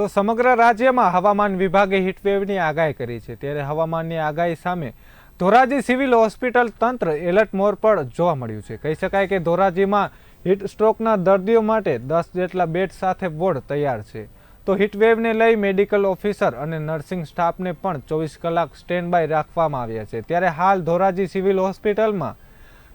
તો સમગ્ર રાજ્યમાં હવામાન વિભાગે હીટવેવની આગાહી કરી છે। ત્યારે હવામાનની આગાહી સામે ધોરાજી સિવિલ હોસ્પિટલ તંત્ર એલર્ટ મોડ પર જોવા મળ્યું છે। કહી શકાય કે ધોરાજીમાં હીટ સ્ટ્રોકના દર્દીઓ માટે 10 જેટલા બેડ સાથે વોર્ડ તૈયાર છે। તો હીટવેવને લઈ મેડિકલ ઓફિસર અને નર્સિંગ સ્ટાફને પણ 24 કલાક સ્ટેન્ડ બાય રાખવામાં આવ્યા છે। ત્યારે હાલ ધોરાજી સિવિલ હોસ્પિટલમાં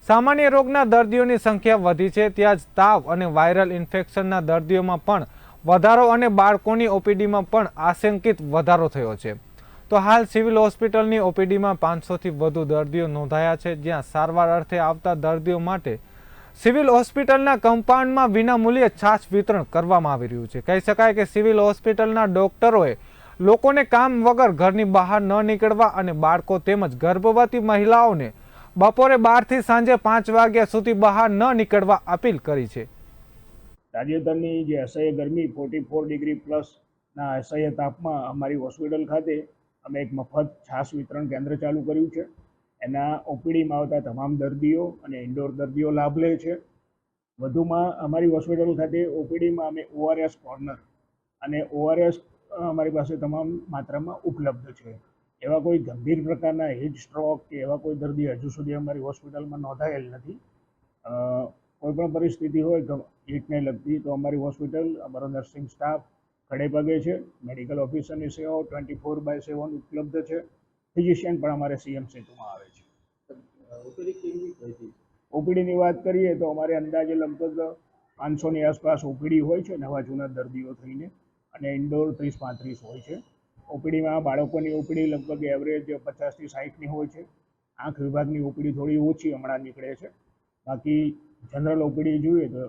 સામાન્ય રોગના દર્દીઓની સંખ્યા વધી છે, ત્યાં જ તાવ અને વાયરલ ઇન્ફેક્શનના દર્દીઓમાં પણ વધારો અને બાળકોની ઓપીડીમાં પણ આશંકિત વધારો થયો છે। તો હાલ સિવિલ હોસ્પિટલની ઓપીડીમાં 500થી વધુ દર્દીઓ નોંધાયા છે, જ્યાં સારવાર અર્થે આવતા દર્દીઓ માટે સિવિલ હોસ્પિટલના કમ્પાઉન્ડમાં વિનામૂલ્યે છાશ વિતરણ કરવામાં આવી રહ્યું છે। કહી શકાય કે સિવિલ હોસ્પિટલના ડોક્ટરોએ લોકોને કામ વગર ઘરની બહાર ન નીકળવા અને બાળકો તેમજ ગર્ભવતી મહિલાઓને બપોરે 12 થી સાંજે 5 વાગ્યા સુધી બહાર ન નીકળવા અપીલ કરી છે। તાજેતરની જે અસહ્ય ગરમી 44 ડિગ્રી પ્લસના અસહ્ય તાપમાં અમારી હોસ્પિટલ ખાતે અમે એક મફત છાશ વિતરણ કેન્દ્ર ચાલુ કર્યું છે। એના ઓપીડીમાં આવતા તમામ દર્દીઓ અને ઇન્ડોર દર્દીઓ લાભ લે છે। વધુમાં અમારી હોસ્પિટલ ખાતે ઓપીડીમાં અમે ઓઆરએસ કોર્નર અને ઓઆરએસ અમારી પાસે તમામ માત્રામાં ઉપલબ્ધ છે। એવા કોઈ ગંભીર પ્રકારના હીટ સ્ટ્રોક કે એવા કોઈ દર્દી હજુ સુધી અમારી હોસ્પિટલમાં નોંધાયેલ નથી। કોઈપણ પરિસ્થિતિ હોય હીટને લગતી તો અમારી હોસ્પિટલ, અમારો નર્સિંગ સ્ટાફ ખડે પગે છે। મેડિકલ ઓફિસરની સેવાઓ 24/7 ઉપલબ્ધ છે। ફિઝિશિયન પણ અમારે સીએમ સેતુમાં આવે છે। ઓપીડીની વાત કરીએ તો અમારે અંદાજે લગભગ 500ની આસપાસ ઓપીડી હોય છે નવા જૂના દર્દીઓ થઈને, અને ઇન્ડોર 30-35 હોય છે। ઓપીડીમાં બાળકોની ઓપીડી લગભગ એવરેજ 50થી 60ની હોય છે। આંખ વિભાગની ઓપીડી થોડી ઓછી હમણાં નીકળે છે। બાકી જનરલ ઓપીડી જોઈએ તો